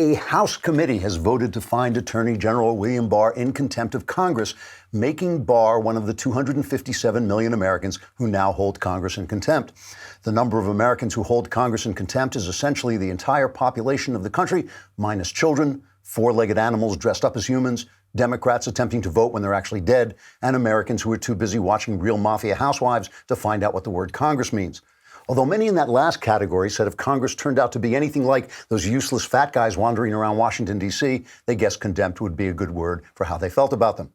A House committee has voted to find Attorney General William Barr in contempt of Congress, making Barr one of the 257 million Americans who now hold Congress in contempt. The number of Americans who hold Congress in contempt is essentially the entire population of the country, minus children, four-legged animals dressed up as humans, Democrats attempting to vote when they're actually dead, and Americans who are too busy watching Real Mafia Housewives to find out what the word Congress means. Although many in that last category said if Congress turned out to be anything like those useless fat guys wandering around Washington, D.C., they guessed contempt would be a good word for how they felt about them.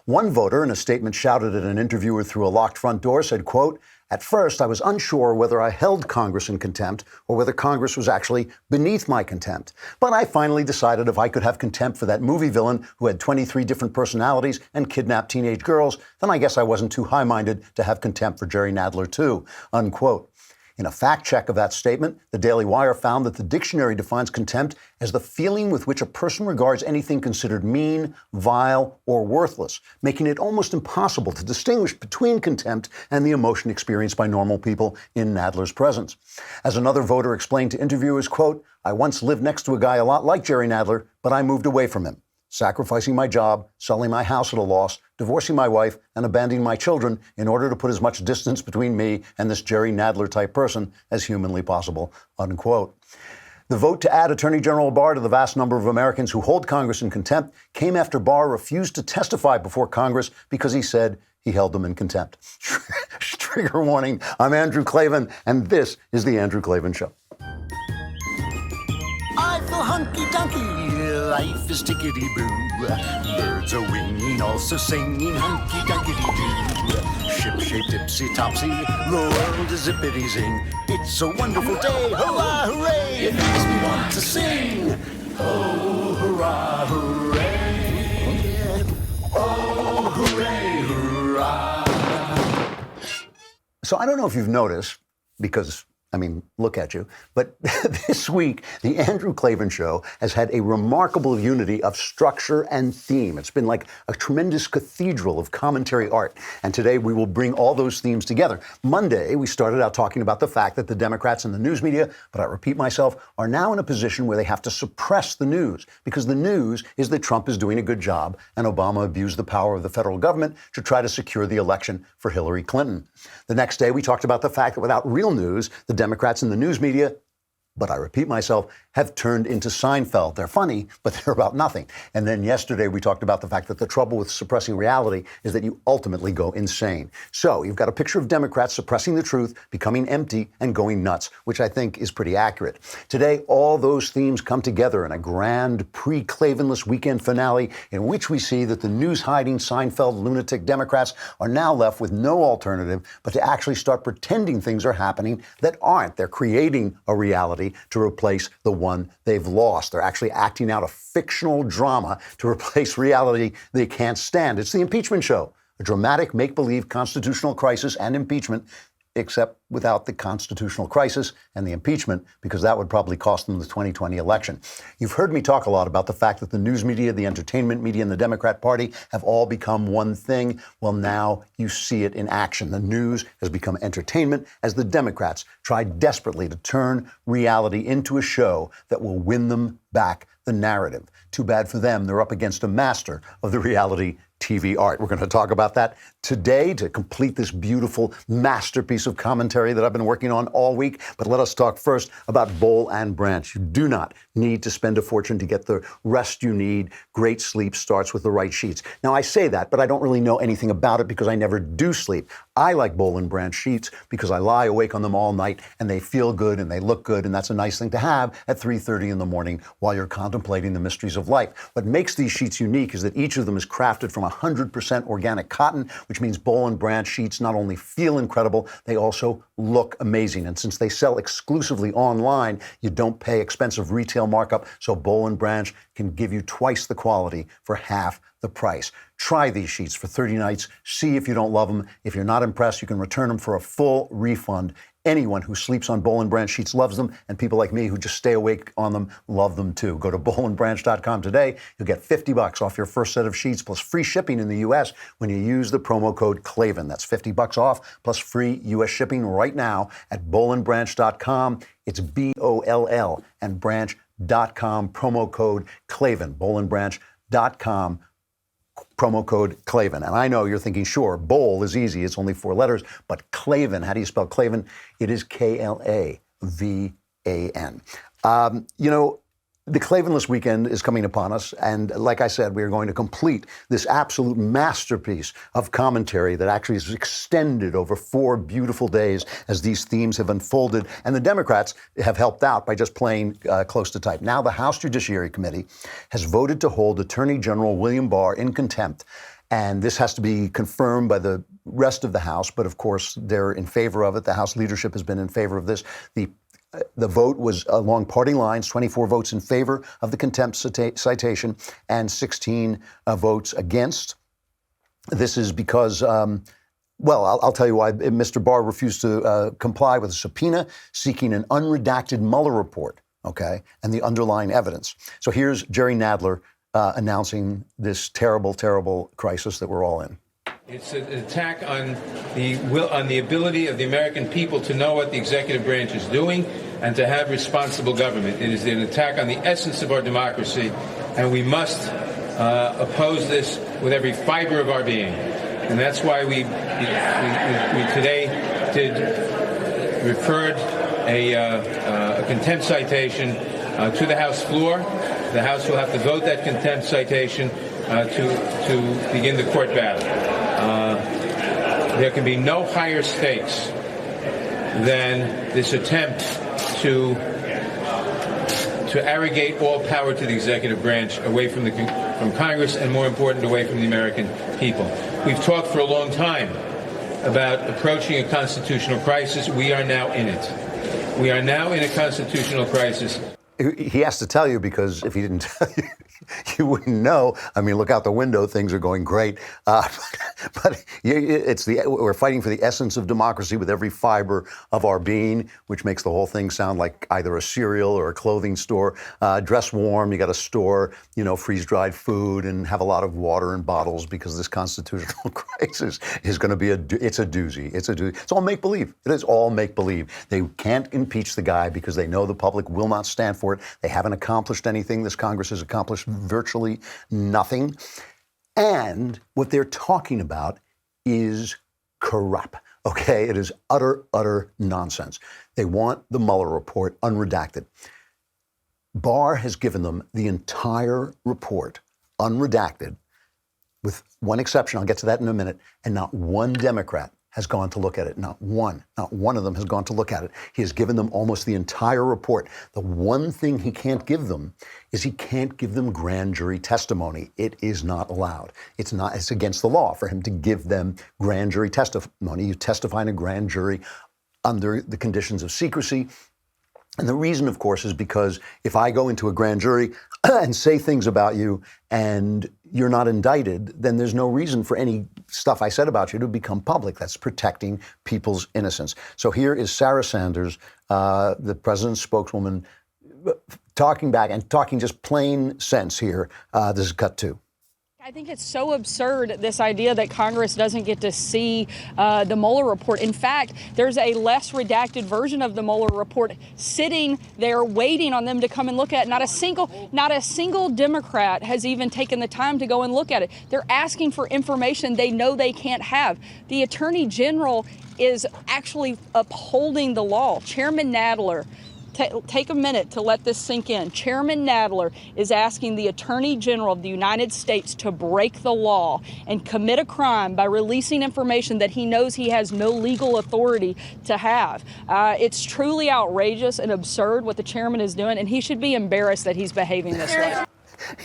One voter, in a statement shouted at an interviewer through a locked front door, said, quote, "At first, I was unsure whether I held Congress in contempt or whether Congress was actually beneath my contempt. But I finally decided if I could have contempt for that movie villain who had 23 different personalities and kidnapped teenage girls, then I guess I wasn't too high-minded to have contempt for Jerry Nadler, too," unquote. In a fact check of that statement, the Daily Wire found that the dictionary defines contempt as the feeling with which a person regards anything considered mean, vile, or worthless, making it almost impossible to distinguish between contempt and the emotion experienced by normal people in Nadler's presence. As another voter explained to interviewers, quote, "I once lived next to a guy a lot like Jerry Nadler, but I moved away from him, sacrificing my job, selling my house at a loss, divorcing my wife, and abandoning my children in order to put as much distance between me and this Jerry Nadler-type person as humanly possible," unquote. The vote to add Attorney General Barr to the vast number of Americans who hold Congress in contempt came after Barr refused to testify before Congress because he said he held them in contempt. Trigger warning, I'm Andrew Klavan, and this is The Andrew Klavan Show. I feel hunky-dunky, life is tickety-boo. Birds are winging, also singing hunky-dunky-doo. Ship-shape, tipsy-topsy, the world is zippity-zing. It's a wonderful day, hurrah, hooray! It makes me want to sing. Oh, hurrah, hooray! Oh, hooray, hurrah! So I don't know if you've noticed, because look at you. But this week, the Andrew Klavan Show has had a remarkable unity of structure and theme. It's been like a tremendous cathedral of commentary art. And today we will bring all those themes together. Monday, we started out talking about the fact that the Democrats and the news media, but I repeat myself, are now in a position where they have to suppress the news because the news is that Trump is doing a good job and Obama abused the power of the federal government to try to secure the election for Hillary Clinton. The next day, we talked about the fact that without real news, the Democrats and the news media, but I repeat myself, have turned into Seinfeld. They're funny, but they're about nothing. And then yesterday we talked about the fact that the trouble with suppressing reality is that you ultimately go insane. So you've got a picture of Democrats suppressing the truth, becoming empty, and going nuts, which I think is pretty accurate. Today, all those themes come together in a grand pre-Klavanless weekend finale in which we see that the news-hiding Seinfeld lunatic Democrats are now left with no alternative but to actually start pretending things are happening that aren't. They're creating a reality to replace the one they've lost. They're actually acting out a fictional drama to replace reality they can't stand. It's the impeachment show, a dramatic make-believe constitutional crisis and impeachment, except without the constitutional crisis and the impeachment, because that would probably cost them the 2020 election. You've heard me talk a lot about the fact that the news media, the entertainment media, and the Democrat Party have all become one thing. Well, now you see it in action. The news has become entertainment as the Democrats try desperately to turn reality into a show that will win them back the narrative. Too bad for them. They're up against a master of the reality TV art. We're going to talk about that today to complete this beautiful masterpiece of commentary that I've been working on all week. But let us talk first about Boll and Branch. You do not need to spend a fortune to get the rest you need. Great sleep starts with the right sheets. Now, I say that, but I don't really know anything about it because I never do sleep. I like Boll and Branch sheets because I lie awake on them all night and they feel good and they look good. And that's a nice thing to have at 3:30 in the morning while you're contemplating the mysteries of life. What makes these sheets unique is that each of them is crafted from 100% organic cotton, which means Boll and Branch sheets not only feel incredible, they also look amazing. And since they sell exclusively online, you don't pay expensive retail markup, so Boll and Branch can give you twice the quality for half the price. Try these sheets for 30 nights. See if you don't love them. If you're not impressed, you can return them for a full refund. Anyone who sleeps on Boll and Branch sheets loves them, and people like me who just stay awake on them love them too. Go to bollandbranch.com today. You'll get $50 off your first set of sheets plus free shipping in the U.S. when you use the promo code Klavan. That's $50 off plus free U.S. shipping right now at bollandbranch.com. It's BOLL and branch.com. bolandbranch.com, promo code Klavan, bolandbranch.com, promo code Klavan. And I know you're thinking, sure, Bowl is easy. It's only 4 letters. But Klavan, how do you spell Klavan? It is Klavan. The Klavanless weekend is coming upon us. And like I said, we are going to complete this absolute masterpiece of commentary that actually is extended over 4 beautiful days as these themes have unfolded. And the Democrats have helped out by just playing close to type. Now the House Judiciary Committee has voted to hold Attorney General William Barr in contempt. And this has to be confirmed by the rest of the House. But of course, they're in favor of it. The House leadership has been in favor of this. The vote was along party lines, 24 votes in favor of the contempt citation and 16 votes against. This is because, I'll tell you why. Mr. Barr refused to comply with a subpoena seeking an unredacted Mueller report, okay, and the underlying evidence. So here's Jerry Nadler announcing this terrible, terrible crisis that we're all in. It's an attack on the ability of the American people to know what the executive branch is doing and to have responsible government. It is an attack on the essence of our democracy, and we must oppose this with every fiber of our being. And that's why we today referred a contempt citation to the House floor. The House will have to vote that contempt citation to begin the court battle. There can be no higher stakes than this attempt to arrogate all power to the executive branch away from Congress, and more important, away from the American people. We've talked for a long time about approaching a constitutional crisis. We are now in it. We are now in a constitutional crisis. He has to tell you, because if he didn't tell you, you wouldn't know. I mean, look out the window; things are going great. But we're fighting for the essence of democracy with every fiber of our being, which makes the whole thing sound like either a cereal or a clothing store. Dress warm. You got to store, freeze-dried food and have a lot of water in bottles, because this constitutional crisis is going to be it's a doozy. It's a doozy. It's all make believe. It is all make believe. They can't impeach the guy because they know the public will not stand for it. They haven't accomplished anything. This Congress has accomplished virtually nothing. And what they're talking about is corrupt. Okay? It is utter nonsense. They want the Mueller report unredacted. Barr has given them the entire report unredacted, with one exception. I'll get to that in a minute. And not one Democrat has gone to look at it. Not one of them has gone to look at it. He has given them almost the entire report. The one thing he can't give them is he can't give them grand jury testimony. It is not allowed. It's against the law for him to give them grand jury testimony. You testify in a grand jury under the conditions of secrecy. And the reason, of course, is because if I go into a grand jury and say things about you and you're not indicted, then there's no reason for any stuff I said about you to become public. That's protecting people's innocence. So here is Sarah Sanders, the president's spokeswoman, talking back and talking just plain sense here. This is cut 2. I think it's so absurd, this idea that Congress doesn't get to see the Mueller report. In fact, there's a less redacted version of the Mueller report sitting there waiting on them to come and look at it. Not a single Democrat has even taken the time to go and look at it. They're asking for information they know they can't have. The Attorney General is actually upholding the law. Chairman Nadler, take a minute to let this sink in. Chairman Nadler is asking the Attorney General of the United States to break the law and commit a crime by releasing information that he knows he has no legal authority to have. It's truly outrageous and absurd what the chairman is doing, and he should be embarrassed that he's behaving this way.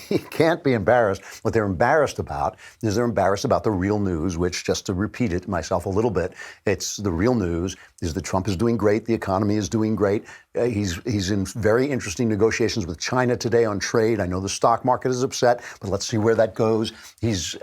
He can't be embarrassed. What they're embarrassed about is they're embarrassed about the real news, which, just to repeat it myself a little bit, it's the real news is that Trump is doing great. The economy is doing great. He's in very interesting negotiations with China today on trade. I know the stock market is upset, but let's see where that goes. He's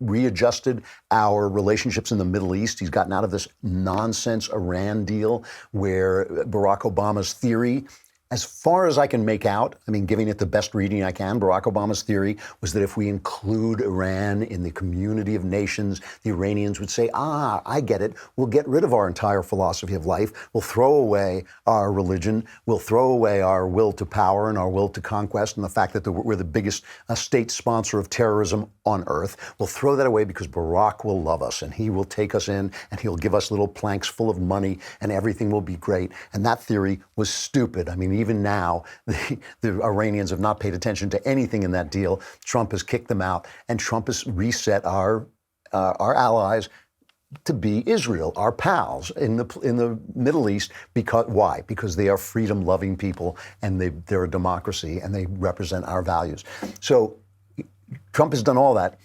readjusted our relationships in the Middle East. He's gotten out of this nonsense Iran deal where Barack Obama's theory As far as I can make out, I mean, giving it the best reading I can, Barack Obama's theory was that if we include Iran in the community of nations, the Iranians would say, I get it. We'll get rid of our entire philosophy of life. We'll throw away our religion. We'll throw away our will to power and our will to conquest and the fact that we're the biggest state sponsor of terrorism on earth. We'll throw that away because Barack will love us and he will take us in and he'll give us little planks full of money and everything will be great. And that theory was stupid. I mean, even now, the Iranians have not paid attention to anything in that deal. Trump has kicked them out, and Trump has reset our allies to be Israel, our pals in the Middle East. Because why? Because they are freedom-loving people, and they're a democracy, and they represent our values. So Trump has done all that.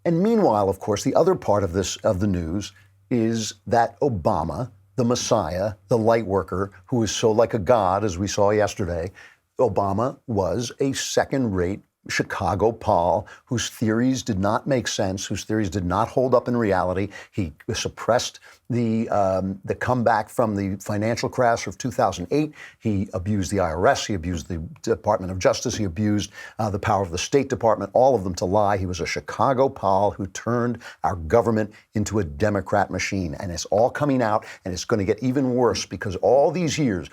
And meanwhile, of course, the other part of the news is that Obama, the Messiah, the light worker, who is so like a god, as we saw yesterday, Obama was a second-rate Chicago Paul whose theories did not make sense, whose theories did not hold up in reality. He suppressed the comeback from the financial crash of 2008. He abused the IRS. He abused the Department of Justice. He abused the power of the State Department, all of them to lie. He was a Chicago Paul who turned our government into a Democrat machine. And it's all coming out, and it's going to get even worse because all these years,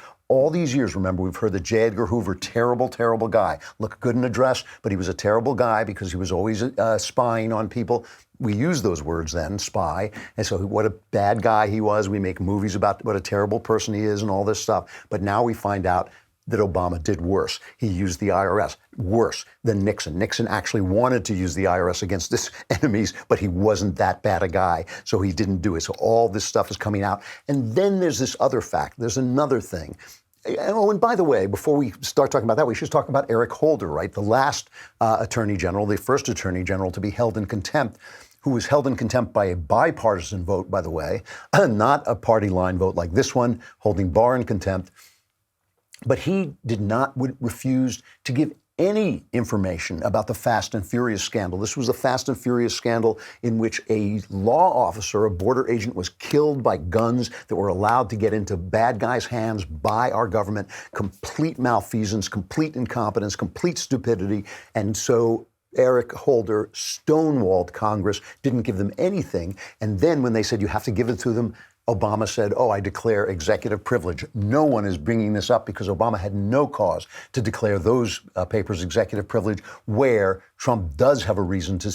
remember, we've heard that J. Edgar Hoover, terrible, terrible guy, looked good in a dress, but he was a terrible guy because he was always spying on people. We use those words then, spy. And so what a bad guy he was. We make movies about what a terrible person he is and all this stuff. But now we find out that Obama did worse. He used the IRS worse than Nixon. Nixon actually wanted to use the IRS against his enemies, but he wasn't that bad a guy, so he didn't do it. So all this stuff is coming out. And then there's this other fact. There's another thing. Oh, and by the way, before we start talking about that, we should talk about Eric Holder, right? The last attorney general, the first attorney general to be held in contempt, who was held in contempt by a bipartisan vote, by the way, not a party line vote like this one, holding Barr in contempt. But he refused to give any information about the Fast and Furious scandal. This was the Fast and Furious scandal in which a law officer, a border agent, was killed by guns that were allowed to get into bad guys' hands by our government. Complete malfeasance, complete incompetence, complete stupidity. And so Eric Holder stonewalled Congress, didn't give them anything. And then when they said you have to give it to them, Obama said, I declare executive privilege. No one is bringing this up because Obama had no cause to declare those papers executive privilege, where Trump does have a reason to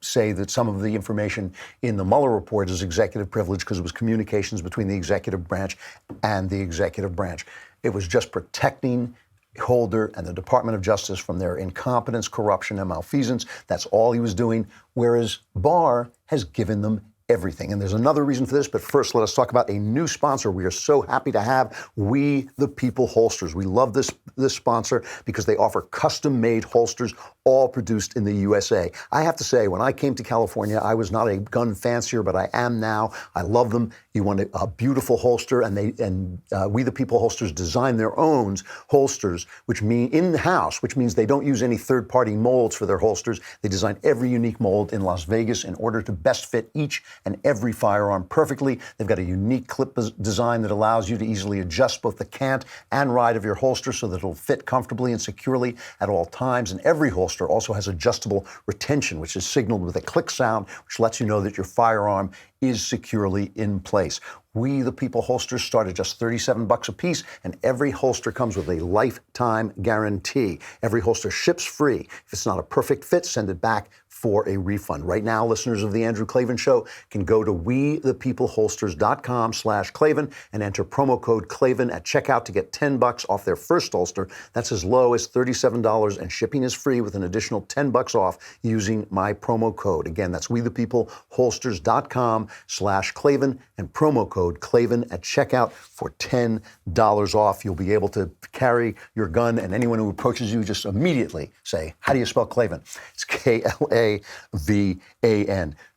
say that some of the information in the Mueller report is executive privilege because it was communications between the executive branch and the executive branch. It was just protecting Holder and the Department of Justice from their incompetence, corruption, and malfeasance. That's all he was doing, whereas Barr has given them everything. And there's another reason for this, but first let us talk about a new sponsor we are so happy to have, We the People Holsters. We love this sponsor because they offer custom-made holsters, all produced in the USA. I have to say, when I came to California, I was not a gun fancier, but I am now. I love them. You want a beautiful holster, and We the People Holsters design their own holsters, which mean in-house, which means they don't use any third-party molds for their holsters. They design every unique mold in Las Vegas in order to best fit each and every firearm perfectly. They've got a unique clip design that allows you to easily adjust both the cant and ride of your holster so that it'll fit comfortably and securely at all times. And every holster also has adjustable retention, which is signaled with a click sound, which lets you know that your firearm is securely in place. We the People holsters start at just $37 a piece, and every holster comes with a lifetime guarantee. Every holster ships free. If it's not a perfect fit, send it back for a refund. Right now, listeners of The Andrew Klavan Show can go to wethepeopleholsters.com/Klavan and enter promo code Klavan at checkout to get $10 off their first holster. That's as low as $37, and shipping is free with an additional $10 off using my promo code. Again, that's wethepeopleholsters.com/Klavan and promo code Klavan at checkout for $10 off. You'll be able to carry your gun, and anyone who approaches you just immediately say, how do you spell Klavan? It's Klavan.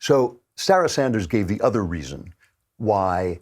So Sarah Sanders gave the other reason why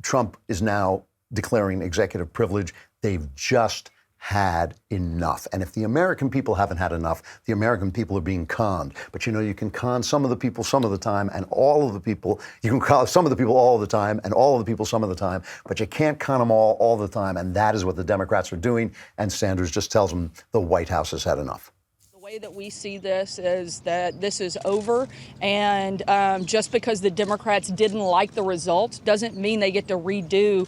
Trump is now declaring executive privilege. They've just had enough. And if the American people haven't had enough, the American people are being conned. But you can con some of the people some of the time and all of the people, you can con some of the people all of the time and all of the people some of the time, but you can't con them all the time. And that is what the Democrats are doing. And Sanders just tells them the White House has had enough. The way that we see this is that this is over, and just because the Democrats didn't like the results doesn't mean they get to redo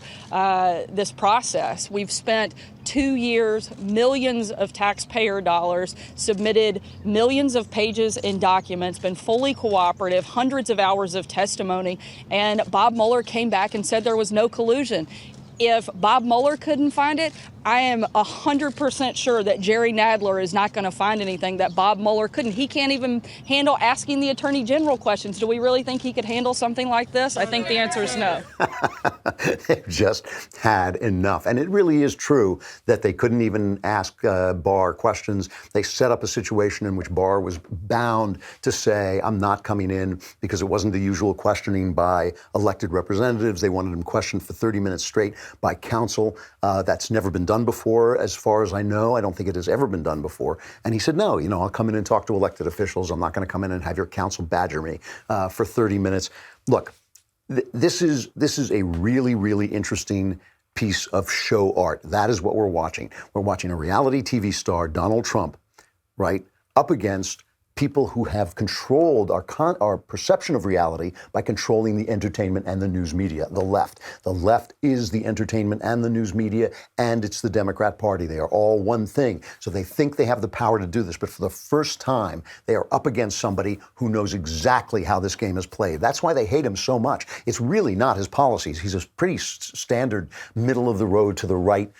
this process. We've spent 2 years, millions of taxpayer dollars, submitted millions of pages in documents, been fully cooperative, hundreds of hours of testimony, and Bob Mueller came back and said there was no collusion. If Bob Mueller couldn't find it, I am 100% sure that Jerry Nadler is not going to find anything that Bob Mueller couldn't. He can't even handle asking the Attorney General questions. Do we really think he could handle something like this? I think the answer is no. They've just had enough. And it really is true that they couldn't even ask Barr questions. They set up a situation in which Barr was bound to say, I'm not coming in, because it wasn't the usual questioning by elected representatives. They wanted him questioned for 30 minutes straight by counsel. That's never been done before, as far as I know. I don't think it has ever been done before. And he said, no, I'll come in and talk to elected officials. I'm not going to come in and have your counsel badger me for 30 minutes. Look, this is a really, really interesting piece of show art. That is what we're watching. We're watching a reality TV star, Donald Trump, right, up against people who have controlled our perception of reality by controlling the entertainment and the news media, the left. The left is the entertainment and the news media, and it's the Democrat Party. They are all one thing. So they think they have the power to do this, but for the first time, they are up against somebody who knows exactly how this game is played. That's why they hate him so much. It's really not his policies. He's a pretty standard middle of the road to the right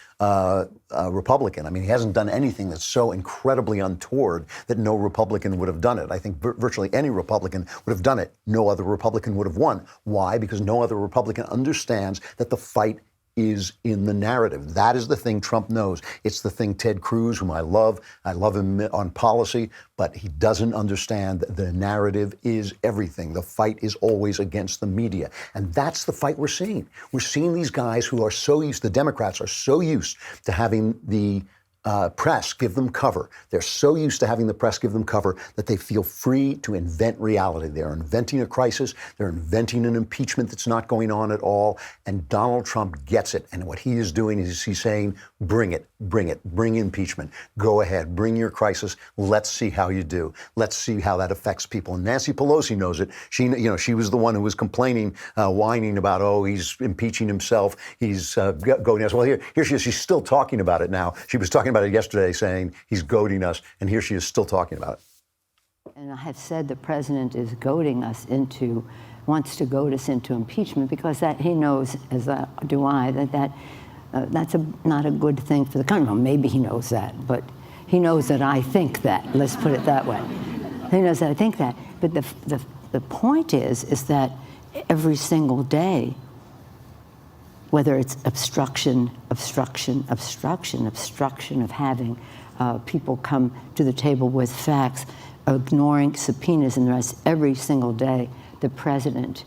Republican. I mean, he hasn't done anything that's so incredibly untoward that no Republican would have done it. I think virtually any Republican would have done it. No other Republican would have won. Why? Because no other Republican understands that the fight is in the narrative. That is the thing Trump knows. It's the thing Ted Cruz, whom I love him on policy, but he doesn't understand that the narrative is everything. The fight is always against the media. And that's the fight we're seeing. We're seeing these guys who are so used, the Democrats are so used to having the press give them cover. They're so used to having the press give them cover that they feel free to invent reality. They're inventing a crisis. They're inventing an impeachment that's not going on at all. And Donald Trump gets it. And what he is doing is he's saying, bring it, bring impeachment. Go ahead, bring your crisis. Let's see how you do. Let's see how that affects people. And Nancy Pelosi knows it. She was the one who was complaining, whining about, he's impeaching himself. He's goading us. Well, here she is. She's still talking about it now. She was talking about it yesterday, saying he's goading us, and here she is still talking about it. And I have said the president is goading us wants to goad us into impeachment because that he knows, as do I, that's not a good thing for the country. Well, maybe he knows that, but he knows that I think that. Let's put it that way. He knows that I think that. But the point is that every single day, whether it's obstruction of having people come to the table with facts, ignoring subpoenas and the rest, every single day, the president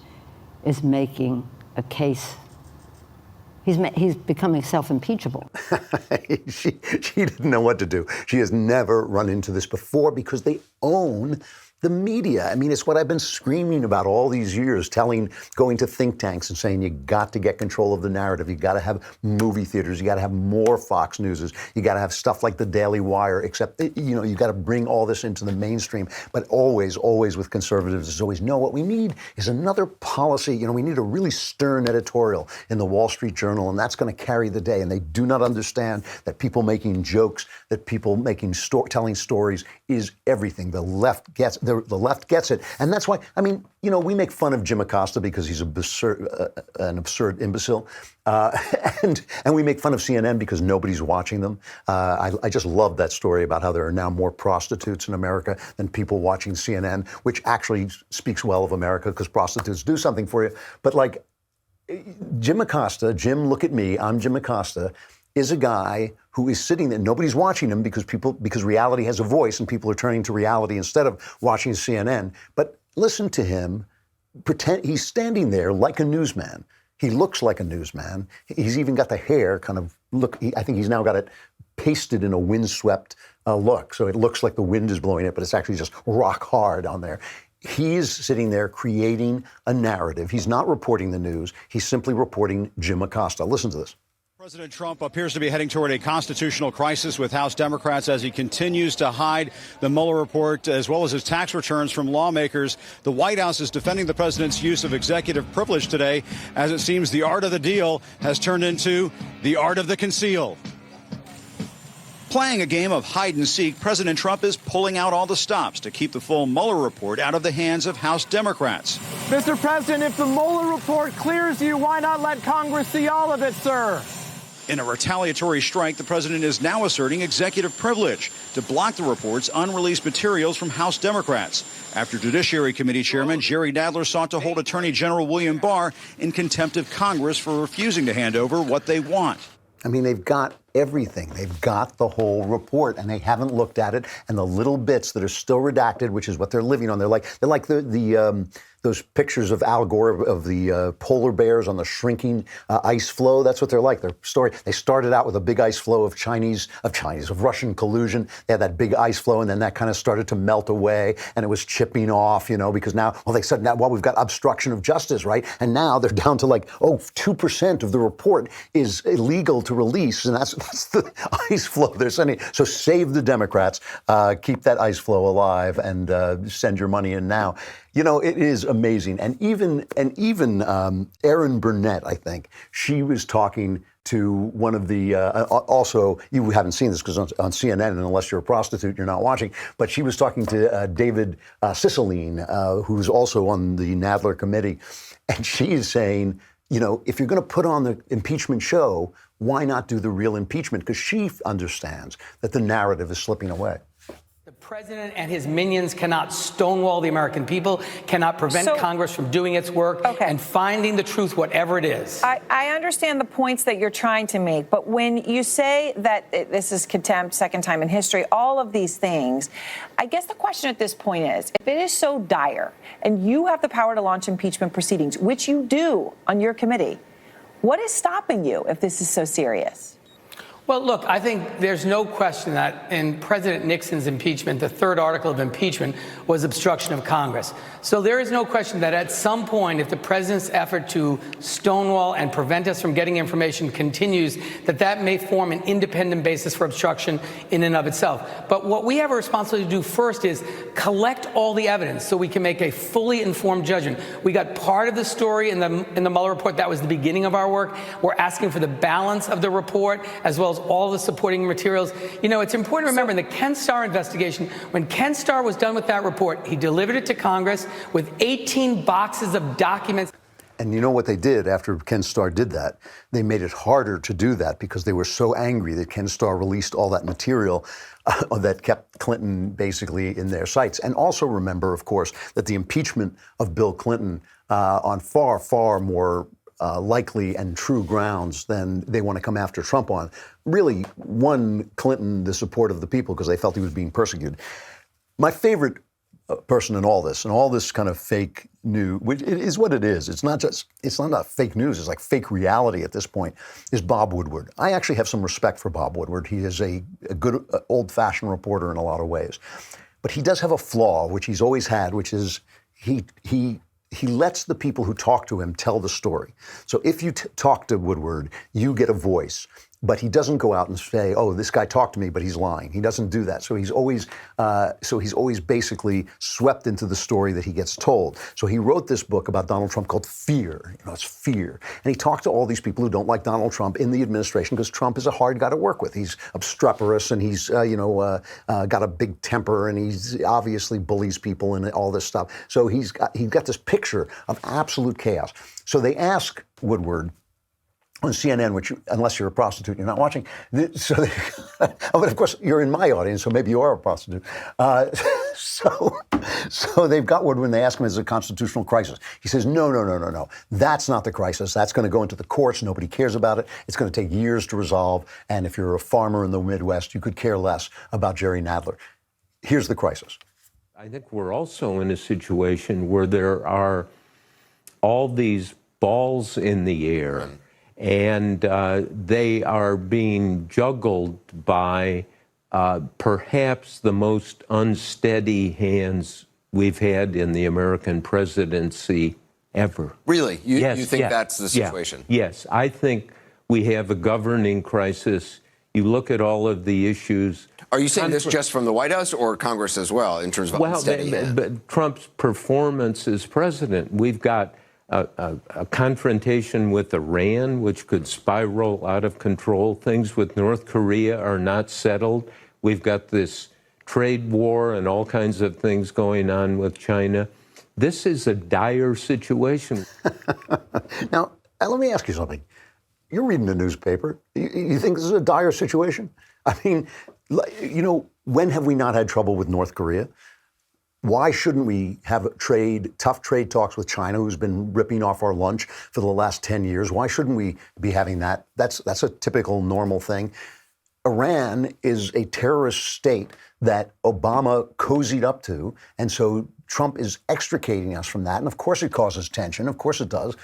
is making a case. He's becoming self-impeachable. She didn't know what to do. She has never run into this before because they own the media. I mean, it's what I've been screaming about all these years, going to think tanks and saying, you got to get control of the narrative. You got to have movie theaters. You got to have more Fox Newses. You got to have stuff like the Daily Wire, except, you got to bring all this into the mainstream. But always with conservatives, is always, no, what we need is another policy. We need a really stern editorial in the Wall Street Journal, and that's going to carry the day. And they do not understand that people making jokes, that people telling stories is everything. The left gets it. And that's why, we make fun of Jim Acosta because he's an absurd imbecile. And we make fun of CNN because nobody's watching them. I just love that story about how there are now more prostitutes in America than people watching CNN, which actually speaks well of America because prostitutes do something for you. But Jim Acosta, Jim, look at me, I'm Jim Acosta, is a guy who is sitting there. Nobody's watching him because reality has a voice and people are turning to reality instead of watching CNN. But listen to him. Pretend he's standing there like a newsman. He looks like a newsman. He's even got the hair kind of look, I think he's now got it pasted in a windswept look. So it looks like the wind is blowing it, but it's actually just rock hard on there. He's sitting there creating a narrative. He's not reporting the news. He's simply reporting Jim Acosta. Listen to this. President Trump appears to be heading toward a constitutional crisis with House Democrats as he continues to hide the Mueller report as well as his tax returns from lawmakers. The White House is defending the president's use of executive privilege today, as it seems the art of the deal has turned into the art of the conceal. Playing a game of hide and seek, President Trump is pulling out all the stops to keep the full Mueller report out of the hands of House Democrats. Mr. President, if the Mueller report clears you, why not let Congress see all of it, sir? In a retaliatory strike, the president is now asserting executive privilege to block the report's unreleased materials from House Democrats after Judiciary Committee Chairman Jerry Nadler sought to hold Attorney General William Barr in contempt of Congress for refusing to hand over what they want. I mean, they've got everything. They've got the whole report, and they haven't looked at it. And the little bits that are still redacted, which is what they're living on, they're like those pictures of Al Gore of the polar bears on the shrinking ice floe. That's what they're like. Their story. They started out with a big ice floe of Russian collusion. They had that big ice floe, and then that kind of started to melt away, and it was chipping off, because now, they said, we've got obstruction of justice, right? And now they're down to 2% of the report is illegal to release, and that's the ice floe they're sending. So save the Democrats, keep that ice floe alive, and send your money in now. It is amazing. And even Erin Burnett, I think, she was talking to one of the, also, you haven't seen this because on CNN, and unless you're a prostitute, you're not watching, but she was talking to David Cicilline, who's also on the Nadler committee. And she is saying, if you're going to put on the impeachment show, why not do the real impeachment? Because she understands that the narrative is slipping away. The president and his minions cannot stonewall the American people, cannot prevent Congress from doing its work and finding the truth, whatever it is. I understand the points that you're trying to make, but when you say that this is contempt, second time in history, all of these things, I guess the question at this point is, if it is so dire and you have the power to launch impeachment proceedings, which you do on your committee, what is stopping you if this is so serious? Well, look, I think there's no question that in President Nixon's impeachment, the third article of impeachment was obstruction of Congress. So there is no question that at some point, if the president's effort to stonewall and prevent us from getting information continues, that may form an independent basis for obstruction in and of itself. But what we have a responsibility to do first is collect all the evidence so we can make a fully informed judgment. We got part of the story in the Mueller report. That was the beginning of our work. We're asking for the balance of the report as well as all the supporting materials. It's important to remember in the Ken Starr investigation, when Ken Starr was done with that report, he delivered it to Congress with 18 boxes of documents. And you know what they did after Ken Starr did that? They made it harder to do that because they were so angry that Ken Starr released all that material that kept Clinton basically in their sights. And also remember, of course, that the impeachment of Bill Clinton on far, far more likely and true grounds than they want to come after Trump on, really won Clinton the support of the people because they felt he was being persecuted. My favorite person in all this kind of fake news, which is what it is. It's not fake news. It's like fake reality at this point, is Bob Woodward. I actually have some respect for Bob Woodward. He is a good old-fashioned reporter in a lot of ways. But he does have a flaw, which he's always had, which is he lets the people who talk to him tell the story. So if you talk to Woodward, you get a voice. But he doesn't go out and say, "Oh, this guy talked to me, but he's lying." He doesn't do that. So he's always basically swept into the story that he gets told. So he wrote this book about Donald Trump called Fear. It's Fear, and he talked to all these people who don't like Donald Trump in the administration because Trump is a hard guy to work with. He's obstreperous and he's got a big temper and he's obviously bullies people and all this stuff. So he's got this picture of absolute chaos. So they ask Woodward on CNN, which, unless you're a prostitute, you're not watching. But of course, you're in my audience, so maybe you are a prostitute. So they've got Woodward, when they ask him, is it a constitutional crisis? He says, no. That's not the crisis. That's going to go into the courts. Nobody cares about it. It's going to take years to resolve. And if you're a farmer in the Midwest, you could care less about Jerry Nadler. Here's the crisis. I think we're also in a situation where there are all these balls in the air. and they are being juggled by perhaps the most unsteady hands we've had in the American presidency ever. Really? You think yeah, that's the situation? Yes, I think we have a governing crisis. You look at all of the issues. Are you saying this just from the White House or Congress as well, in terms of unsteady hands? But Trump's performance as president, we've got a confrontation with Iran, which could spiral out of control. Things with North Korea are not settled. We've got this trade war and all kinds of things going on with China. This is a dire situation. Now, let me ask you something. You're reading the newspaper. You think this is a dire situation? I mean, you know, when have we not had trouble with North Korea? Why shouldn't we have tough trade talks with China, who's been ripping off our lunch for the last 10 years? Why shouldn't we be having that? That's a typical normal thing. Iran is a terrorist state that Obama cozied up to, and so Trump is extricating us from that. And of course it causes tension. Of course it does.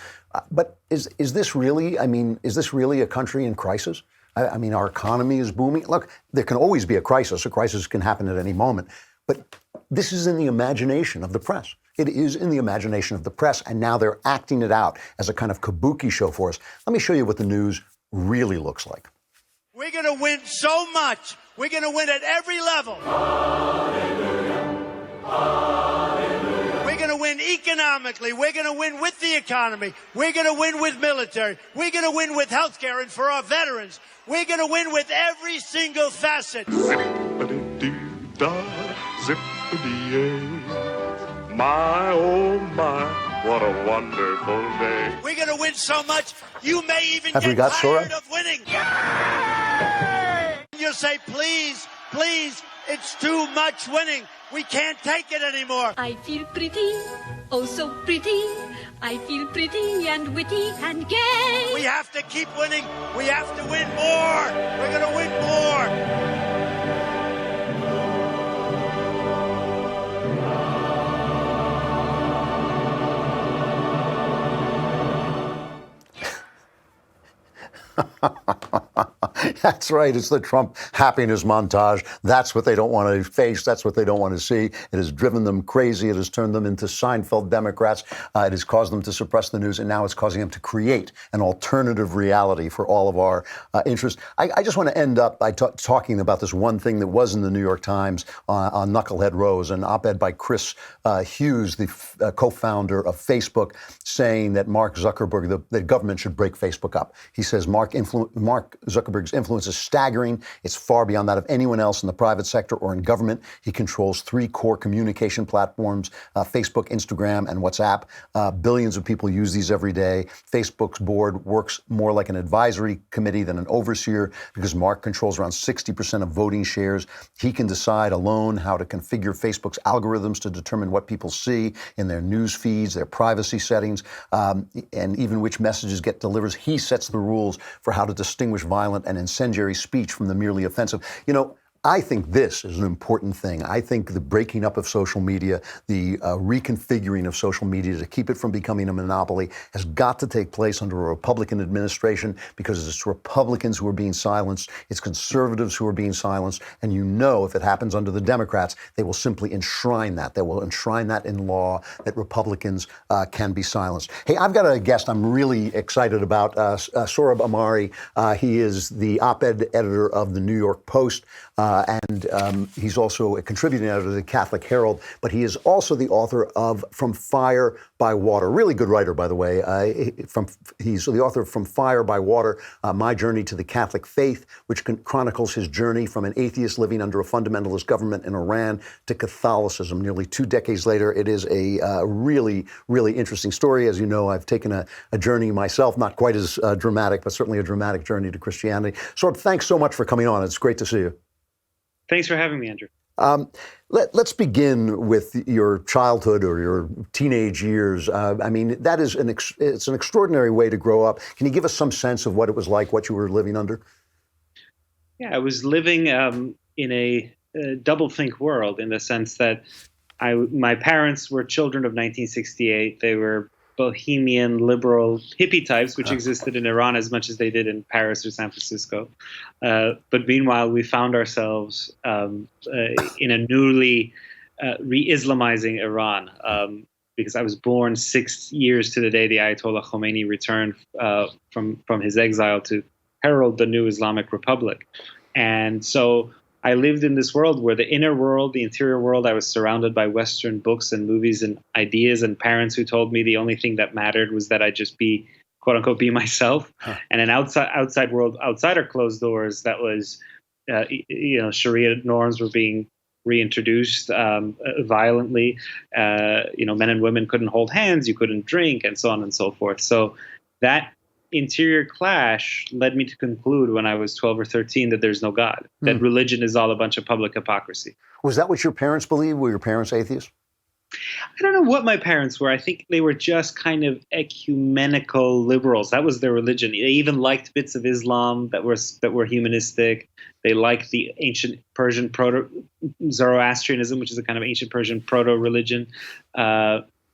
But is this really, is this really a country in crisis? I mean, our economy is booming. Look, there can always be a crisis. A crisis can happen at any moment. But this is in the imagination of the press. It is in the imagination of the press, and now they're acting it out as a kind of kabuki show for us. Let me show you what the news really looks like. We're going to win so much. We're going to win at every level. Hallelujah. Hallelujah. We're going to win economically. We're going to win with the economy. We're going to win with military. We're going to win with health care and for our veterans. We're going to win with every single facet. Zippity-dee-dah, my, oh my, what a wonderful day. We're going to win so much, you may even Have we get got tired Sora? of winning. You'll say, please, please, it's too much winning. We can't take it anymore. I feel pretty, oh so pretty. I feel pretty and witty and gay. We have to keep winning. We have to win more. We're going to win more. That's right. It's the Trump happiness montage. That's what they don't want to face. That's what they don't want to see. It has driven them crazy. It has turned them into Seinfeld Democrats. It has caused them to suppress the news, and now it's causing them to create an alternative reality for all of our interests. I just want to end up by talking about this one thing that was in the New York Times on Knucklehead Rose, an op-ed by Chris Hughes, the co-founder of Facebook, saying that Mark Zuckerberg, the government should break Facebook up. He says Mark Zuckerberg's influence is staggering. It's far beyond that of anyone else in the private sector or in government. He controls 3 core communication platforms, Facebook, Instagram, and WhatsApp. Billions of people use these every day. Facebook's board works more like an advisory committee than an overseer because Mark controls around 60% of voting shares. He can decide alone how to configure Facebook's algorithms to determine what people see in their news feeds, their privacy settings, and even which messages get delivered. He sets the rules for how to distinguish violent and incendiary speech from the merely offensive. You know, I think this is an important thing. I think the breaking up of social media, the reconfiguring of social media to keep it from becoming a monopoly has got to take place under a Republican administration because it's Republicans who are being silenced, it's conservatives who are being silenced, and you know if it happens under the Democrats, they will simply enshrine that. They will enshrine that in law that Republicans can be silenced. Hey, I've got a guest I'm really excited about, Sohrab Ahmari. He is the op-ed editor of the New York Post. And he's also a contributing editor to the Catholic Herald, but he is also the author of From Fire by Water. Really good writer, by the way. He's the author of From Fire by Water, My Journey to the Catholic Faith, which chronicles his journey from an atheist living under a fundamentalist government in Iran to Catholicism. Nearly 2 decades later, it is a really, really interesting story. As you know, I've taken a journey myself, not quite as dramatic, but certainly a dramatic journey to Christianity. Sohrab, thanks so much for coming on. It's great to see you. Thanks for having me, Andrew. Let's begin with your childhood or your teenage years. I mean, that is it's an extraordinary way to grow up. Can you give us some sense of what it was like, what you were living under? Yeah, I was living in a doublethink world in the sense that my parents were children of 1968. They were bohemian, liberal, hippie types, which existed in Iran as much as they did in Paris or San Francisco. But meanwhile, we found ourselves in a newly re-Islamizing Iran. Because I was born 6 years to the day the Ayatollah Khomeini returned from his exile to herald the new Islamic Republic. And so I lived in this world where the inner world, the interior world, I was surrounded by Western books and movies and ideas and parents who told me the only thing that mattered was that I just be, quote unquote, be myself. And an outside world, outside our closed doors, that was, Sharia norms were being reintroduced violently. Men and women couldn't hold hands, you couldn't drink, and so on and so forth. So that interior clash led me to conclude when I was 12 or 13 that there's no God, that religion is all a bunch of public hypocrisy. Was that what your parents believed? Were your parents atheists? I don't know what my parents were. I think they were just kind of ecumenical liberals. That was their religion. They even liked bits of Islam that were humanistic. They liked the ancient Persian Zoroastrianism, which is a kind of ancient Persian proto-religion.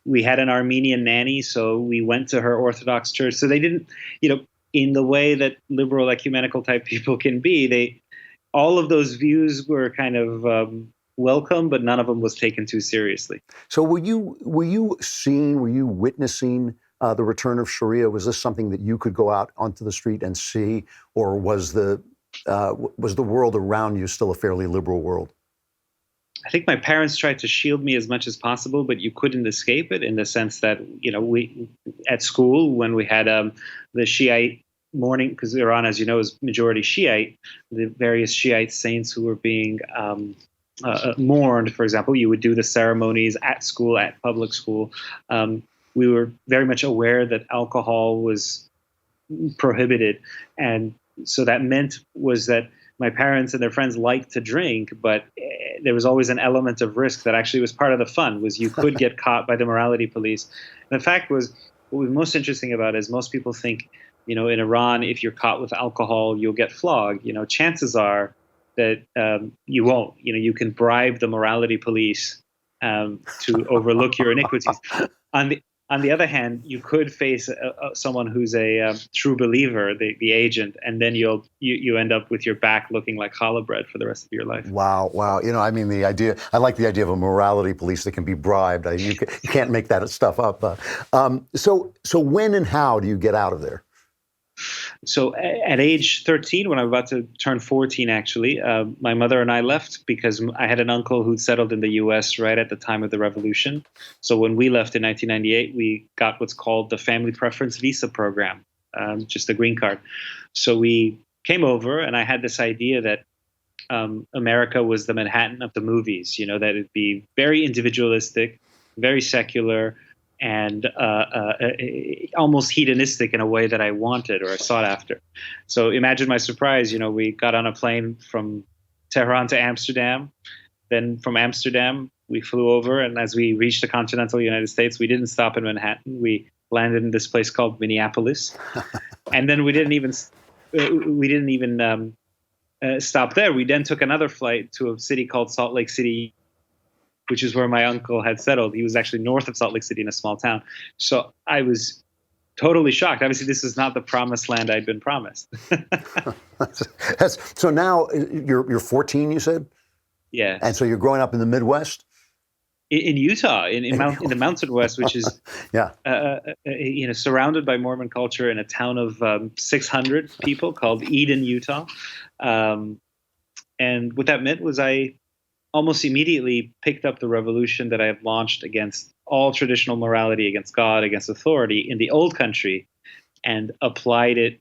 We had an Armenian nanny, so we went to her Orthodox church. So they didn't, in the way that liberal ecumenical type people can be, all of those views were kind of welcome, but none of them was taken too seriously. So were you witnessing the return of Sharia? Was this something that you could go out onto the street and see, or was the world around you still a fairly liberal world? I think my parents tried to shield me as much as possible, but you couldn't escape it in the sense that, we at school, when we had the Shiite mourning, because Iran, as you know, is majority Shiite, the various Shiite saints who were being mourned, for example, you would do the ceremonies at school, at public school. We were very much aware that alcohol was prohibited. And so that meant was that my parents and their friends liked to drink, but there was always an element of risk that actually was part of the fun, was you could get caught by the morality police. And the fact was, what was most interesting about it is most people think, in Iran, if you're caught with alcohol, you'll get flogged. Chances are that you won't. You can bribe the morality police to overlook your iniquities. On the other hand, you could face someone who's a true believer, the agent, and then you end up with your back looking like challah bread for the rest of your life. Wow. I like the idea of a morality police that can be bribed. You can't make that stuff up. So when and how do you get out of there? So at age 13, when I'm about to turn 14, actually, my mother and I left because I had an uncle who'd settled in the U.S. right at the time of the revolution. So when we left in 1998, we got what's called the Family Preference Visa Program, just a green card. So we came over, and I had this idea that America was the Manhattan of the movies, that it'd be very individualistic, very secular, and almost hedonistic in a way that I wanted or sought after. So imagine my surprise, we got on a plane from Tehran to Amsterdam. Then from Amsterdam, we flew over, and as we reached the continental United States, we didn't stop in Manhattan. We landed in this place called Minneapolis. And then we didn't even stop there. We then took another flight to a city called Salt Lake City, which is where my uncle had settled. He was actually north of Salt Lake City in a small town. So I was totally shocked. Obviously, this is not the promised land I'd been promised. So now you're 14, you said? Yeah. And so you're growing up in the Midwest? In Utah, in the Mountain West, which is surrounded by Mormon culture in a town of 600 people called Eden, Utah. And what that meant was I almost immediately picked up the revolution that I have launched against all traditional morality, against God, against authority in the old country, and applied it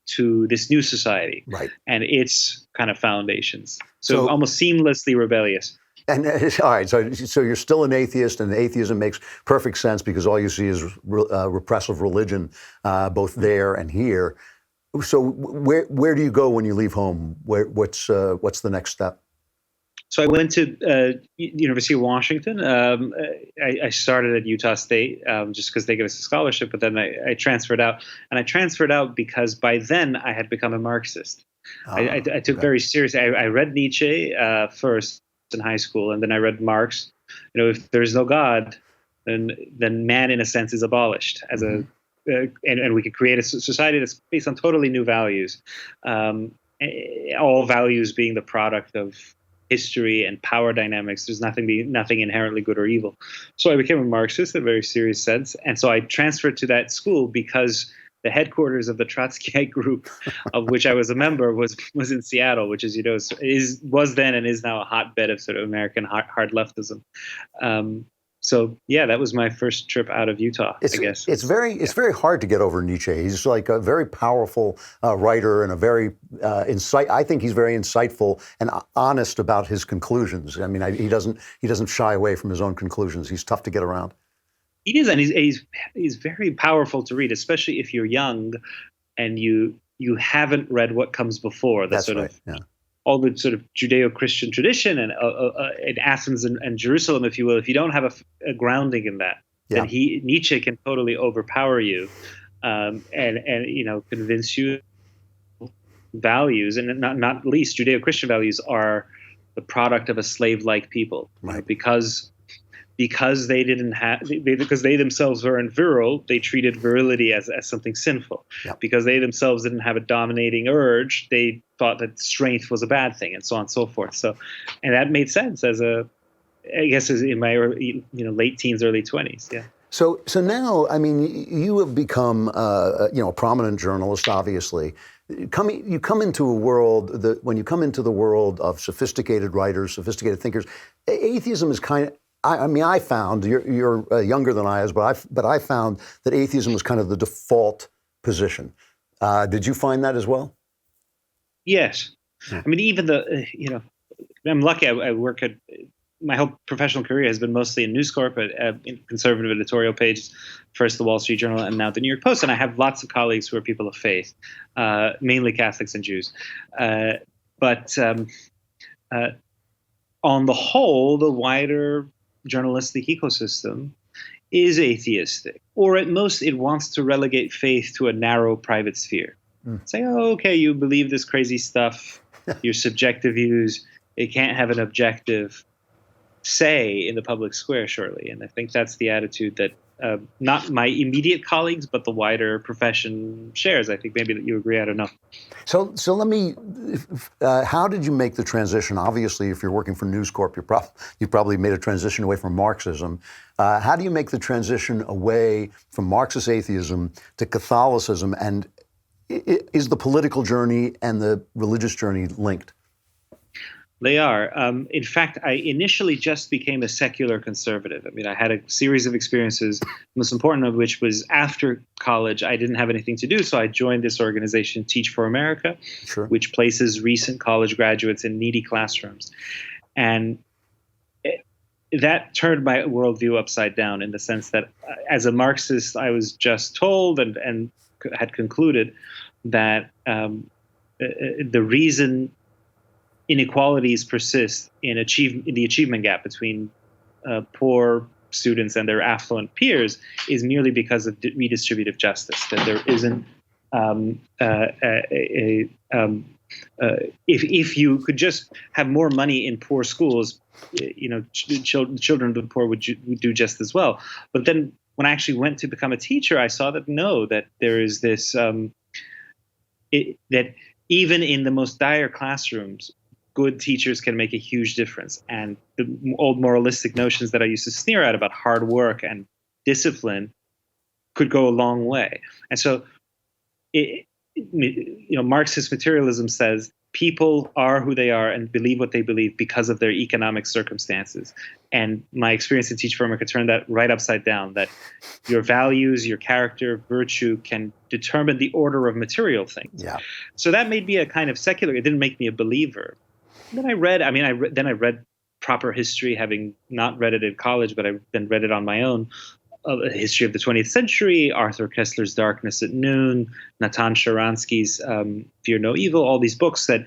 to this new society and its kind of foundations. So almost seamlessly rebellious. And all right, so you're still an atheist, and atheism makes perfect sense because all you see is repressive religion, both there and here. So where do you go when you leave home? What's the next step? So I went to University of Washington. I started at Utah State just because they gave us a scholarship, but then I transferred out. And I transferred out because by then I had become a Marxist. I took very seriously. I read Nietzsche first in high school, and then I read Marx. If there's no God, then man, in a sense, is abolished as and we could create a society that's based on totally new values, all values being the product of history and power dynamics. There's nothing inherently good or evil. So I became a Marxist in a very serious sense, and so I transferred to that school because the headquarters of the Trotskyite group, of which I was a member, was in Seattle, which, as you know, was then and is now a hotbed of sort of American hard leftism. So yeah, that was my first trip out of Utah. I guess it's very hard to get over Nietzsche. He's like a very powerful writer and a very I think he's very insightful and honest about his conclusions. I mean, he doesn't shy away from his own conclusions. He's tough to get around. He is, and he's very powerful to read, especially if you're young and you haven't read what comes before. All the sort of Judeo-Christian tradition and in Athens and Jerusalem, if you will. If you don't have a grounding in that, then Nietzsche can totally overpower you, and convince you values, and not least Judeo-Christian values are the product of a slave-like people, right? Because they didn't have, because they themselves weren't virile, they treated virility as something sinful. Yeah. Because they themselves didn't have a dominating urge, they thought that strength was a bad thing, and so on and so forth. So, and that made sense as in my late teens, early 20s. Yeah. So now, I mean, you have become a prominent journalist, obviously. You come into a world when you come into the world of sophisticated writers, sophisticated thinkers, atheism is kind of. I mean, I found you're younger than I was, but I found that atheism was kind of the default position. Did you find that as well? Yes. I mean, even I'm lucky. I work at my whole professional career has been mostly in News Corp, in conservative editorial pages, first the Wall Street Journal and now the New York Post. And I have lots of colleagues who are people of faith, mainly Catholics and Jews. But on the whole, the wider journalistic ecosystem is atheistic, or at most it wants to relegate faith to a narrow private sphere. Say, oh, okay, you believe this crazy stuff, your subjective views, it can't have an objective say in the public square, surely. And I think that's the attitude that not my immediate colleagues, but the wider profession shares. I think maybe that you agree. I don't know. So let me. How did you make the transition? Obviously, if you're working for News Corp, you probably made a transition away from Marxism. How do you make the transition away from Marxist atheism to Catholicism? And is the political journey and the religious journey linked? They are. In fact, I initially just became a secular conservative. I mean, I had a series of experiences, most important of which was after college, I didn't have anything to do. So I joined this organization, Teach for America, which places recent college graduates in needy classrooms. And that turned my worldview upside down in the sense that as a Marxist, I was just told and had concluded that the reason inequalities persist in the achievement gap between poor students and their affluent peers is merely because of redistributive justice. That there isn't if you could just have more money in poor schools, children of the poor would do just as well. But then when I actually went to become a teacher, I saw that there is this that even in the most dire classrooms, good teachers can make a huge difference. And the old moralistic notions that I used to sneer at about hard work and discipline could go a long way. And so, Marxist materialism says people are who they are and believe what they believe because of their economic circumstances. And my experience in Teach for America turned that right upside down, that your values, your character, virtue can determine the order of material things. Yeah. So that made me a kind of secular, it didn't make me a believer. Then I read proper history, having not read it in college, but I then read it on my own. A history of the 20th century, Arthur Koestler's Darkness at Noon, Natan Sharansky's Fear No Evil, all these books that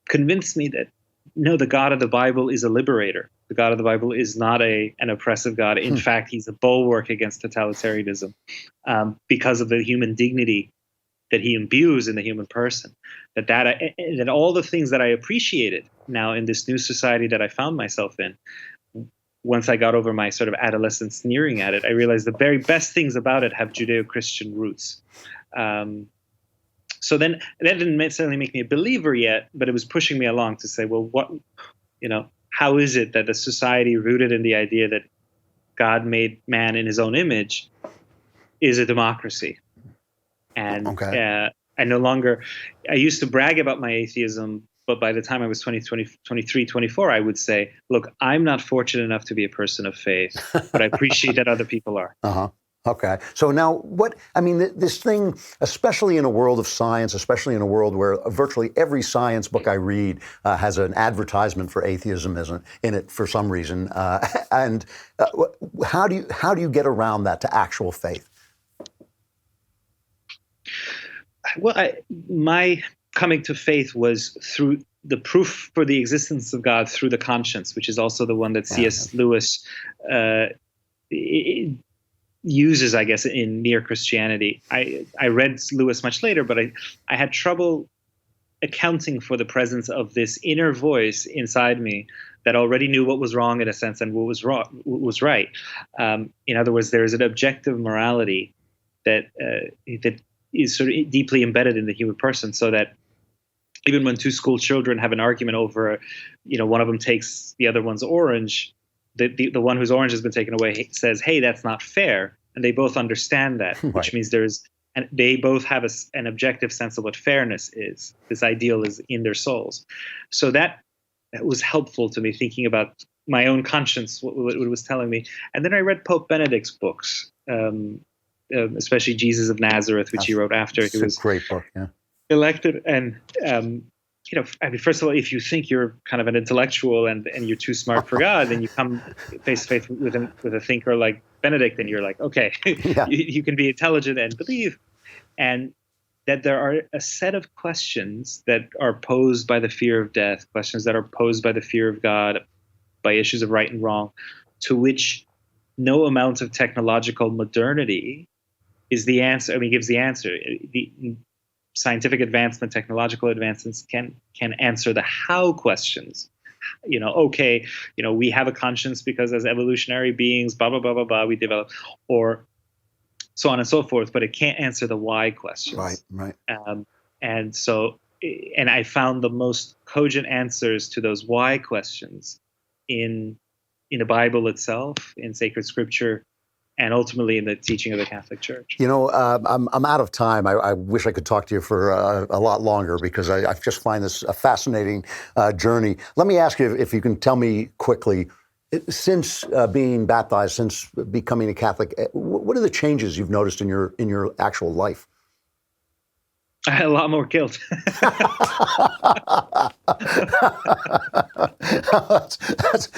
convinced me that, no, the God of the Bible is a liberator. The God of the Bible is not an oppressive God. In fact, he's a bulwark against totalitarianism because of the human dignity that he imbues in the human person. That all the things that I appreciated now in this new society that I found myself in once I got over my sort of adolescent sneering at it, I realized the very best things about it have Judeo-Christian roots. So then that didn't necessarily make me a believer yet, but it was pushing me along to say, well, how is it that a society rooted in the idea that God made man in his own image is a democracy? And I used to brag about my atheism, but by the time I was 23, 24, I would say, look, I'm not fortunate enough to be a person of faith, but I appreciate that other people are. Uh-huh. Okay. So now this thing, especially in a world of science, especially in a world where virtually every science book I read has an advertisement for atheism in it for some reason. How do you get around that to actual faith? Well, my coming to faith was through the proof for the existence of God through the conscience, which is also the one that C.S. Lewis uses, I guess, in Mere Christianity. I read Lewis much later, but I had trouble accounting for the presence of this inner voice inside me that already knew what was wrong in a sense and what was right. In other words, there is an objective morality that is sort of deeply embedded in the human person, so that even when two school children have an argument over, one of them takes the other one's orange, the one whose orange has been taken away says, hey, that's not fair. And they both understand that, which means and they both have an objective sense of what fairness is. This ideal is in their souls. So that was helpful to me, thinking about my own conscience, what it was telling me. And then I read Pope Benedict's books, especially Jesus of Nazareth, which he wrote after he was a great book, elected. And first of all, if you think you're kind of an intellectual and you're too smart for God, then you come face to face with a thinker like Benedict, and you're like, okay, you can be intelligent and believe. And that there are a set of questions that are posed by the fear of death, questions that are posed by the fear of God, by issues of right and wrong, to which no amount of technological modernity is the answer. gives the answer. The scientific advancement, technological advancements can answer the how questions. We have a conscience because as evolutionary beings, blah, blah, blah, blah, blah, we develop, or so on and so forth, but it can't answer the why questions. Right. And I found the most cogent answers to those why questions in the Bible itself, in sacred scripture, and ultimately in the teaching of the Catholic Church. I'm out of time. I wish I could talk to you for a lot longer because I just find this a fascinating journey. Let me ask you if you can tell me quickly, since being baptized, since becoming a Catholic, what are the changes you've noticed in your actual life? I had a lot more guilt.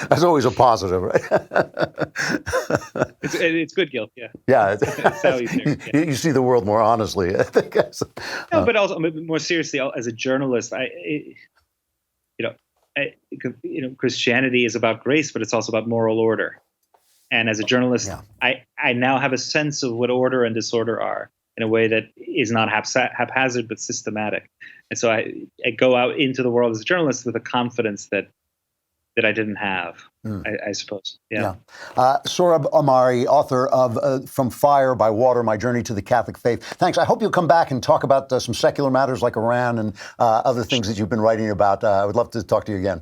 That's always a positive, right? It's good guilt, yeah. Yeah, it's how you see the world more honestly, I think. No, but also more seriously, as a journalist, Christianity is about grace, but it's also about moral order. And as a journalist, I now have a sense of what order and disorder are, in a way that is not haphazard but systematic. And so I go out into the world as a journalist with a confidence that I didn't have, I suppose. Yeah. Sohrab Ahmari, author of From Fire by Water, My Journey to the Catholic Faith. Thanks. I hope you'll come back and talk about some secular matters like Iran and other things that you've been writing about. I would love to talk to you again.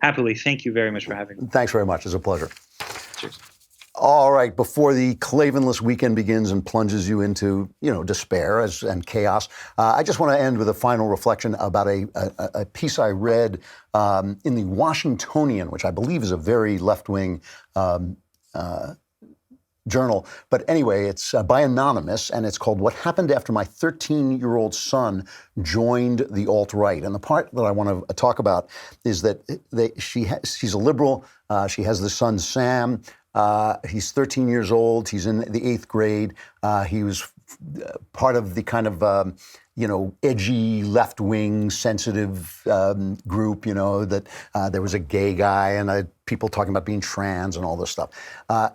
Happily. Thank you very much for having me. Thanks very much. It's a pleasure. Cheers. All right, before the Klavanless weekend begins and plunges you into, despair and chaos, I just want to end with a final reflection about a piece I read in the Washingtonian, which I believe is a very left-wing journal. But anyway, it's by Anonymous, and it's called What Happened After My 13-Year-Old Son Joined the Alt-Right. And the part that I want to talk about is that she's a liberal. She has the son, Sam. He's 13 years old. He's in the 8th grade. He was part of the kind of, edgy, left-wing, sensitive group, that there was a gay guy and people talking about being trans and all this stuff.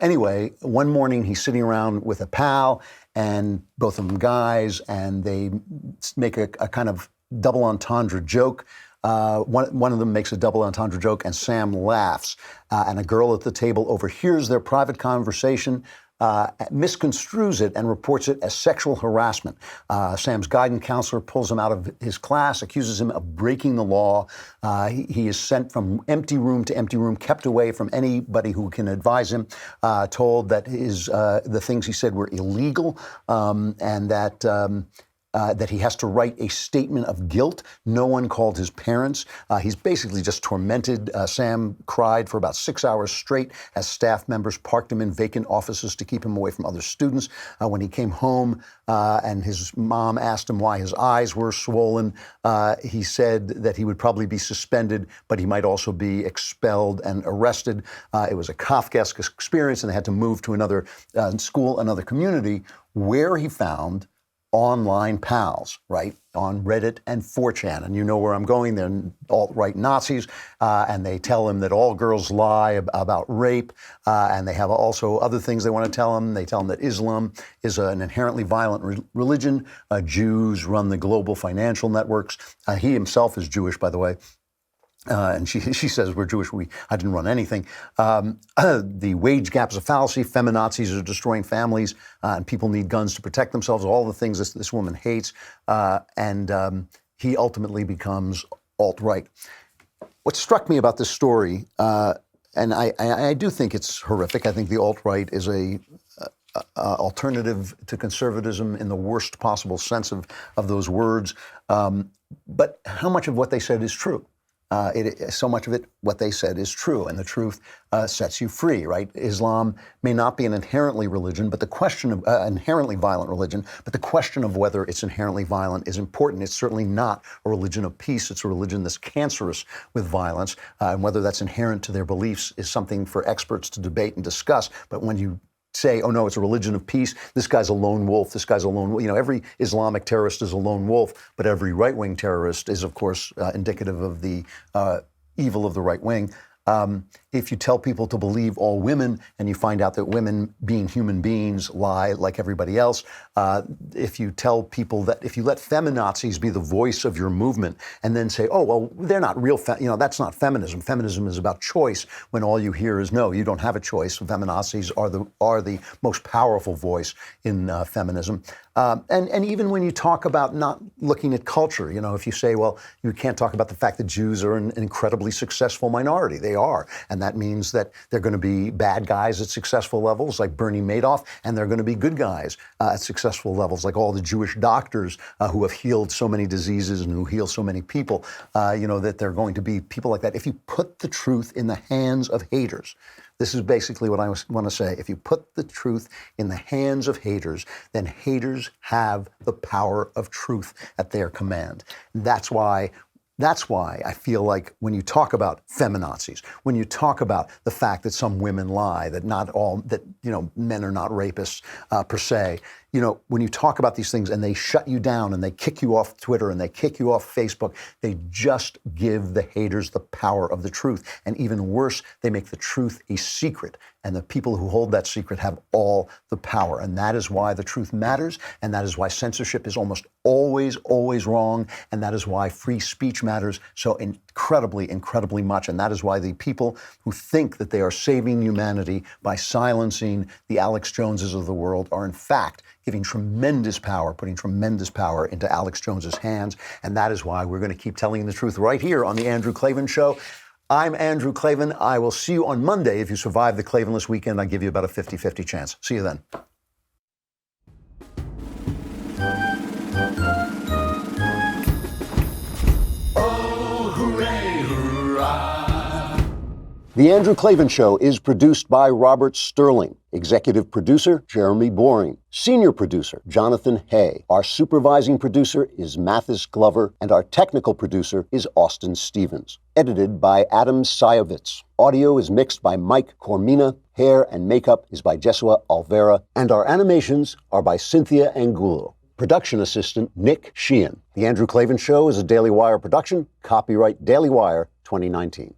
Anyway, one morning he's sitting around with a pal, and both of them guys, and they make a kind of double entendre joke One of them makes a double entendre joke, and Sam laughs. And a girl at the table overhears their private conversation, misconstrues it, and reports it as sexual harassment. Sam's guidance counselor pulls him out of his class, accuses him of breaking the law. He is sent from empty room to empty room, kept away from anybody who can advise him, told that the things he said were illegal, and that he has to write a statement of guilt. No one called his parents. He's basically just tormented. Sam cried for about 6 hours straight as staff members parked him in vacant offices to keep him away from other students. When he came home and his mom asked him why his eyes were swollen, he said that he would probably be suspended, but he might also be expelled and arrested. It was a Kafkaesque experience, and they had to move to another school, another community, where he found online pals, right, on Reddit and 4chan. And you know where I'm going. They're alt-right Nazis, and they tell him that all girls lie about rape, and they have also other things they want to tell him. They tell him that Islam is an inherently violent religion. Jews run the global financial networks. He himself is Jewish, by the way. And she says, we're Jewish, I didn't run anything. The wage gap is a fallacy. Feminazis are destroying families, and people need guns to protect themselves, all the things this woman hates. And he ultimately becomes alt-right. What struck me about this story, and I do think it's horrific. I think the alt-right is a alternative to conservatism in the worst possible sense of those words. But how much of what they said is true? So much of it, what they said, is true, and the truth sets you free, right? Islam may not be an inherently religion, but the question of inherently violent religion, but the question of whether it's inherently violent is important. It's certainly not a religion of peace. It's a religion that's cancerous with violence, and whether that's inherent to their beliefs is something for experts to debate and discuss. But when you say, oh no, it's a religion of peace, this guy's a lone wolf, this guy's a lone wolf. You know, every Islamic terrorist is a lone wolf, but every right-wing terrorist is, of course, indicative of the evil of the right wing. If you tell people to believe all women and you find out that women, being human beings, lie like everybody else, if you tell people that, if you let feminazis be the voice of your movement and then say, oh, well, they're not real, that's not feminism. Feminism is about choice, when all you hear is, no, you don't have a choice. Feminazis are the most powerful voice in feminism. And even when you talk about not looking at culture, if you say, well, you can't talk about the fact that Jews are an incredibly successful minority. They are. And that means that they're going to be bad guys at successful levels like Bernie Madoff, and they're going to be good guys at successful levels like all the Jewish doctors who have healed so many diseases and who heal so many people, that they're going to be people like that. If you put the truth in the hands of haters, this is basically what I want to say. If you put the truth in the hands of haters, then haters have the power of truth at their command. That's why I feel like when you talk about feminazis, when you talk about the fact that some women lie, that men are not rapists per se, when you talk about these things and they shut you down and they kick you off Twitter and they kick you off Facebook, they just give the haters the power of the truth. And even worse, they make the truth a secret. And the people who hold that secret have all the power. And that is why the truth matters. And that is why censorship is almost always, always wrong. And that is why free speech matters so incredibly, incredibly much. And that is why the people who think that they are saving humanity by silencing the Alex Joneses of the world are in fact giving tremendous power, putting tremendous power into Alex Jones's hands. And that is why we're going to keep telling the truth right here on The Andrew Klavan Show. I'm Andrew Klavan. I will see you on Monday. If you survive the Klavanless weekend, I give you about a 50-50 chance. See you then. Oh, hooray, hurrah. The Andrew Klavan Show is produced by Robert Sterling. Executive producer, Jeremy Boring. Senior producer, Jonathan Hay. Our supervising producer is Mathis Glover, and our technical producer is Austin Stevens. Edited by Adam Sayevitz. Audio is mixed by Mike Cormina. Hair and makeup is by Jesua Alvera. And our animations are by Cynthia Angulo. Production assistant, Nick Sheehan. The Andrew Klavan Show is a Daily Wire production. Copyright Daily Wire 2019.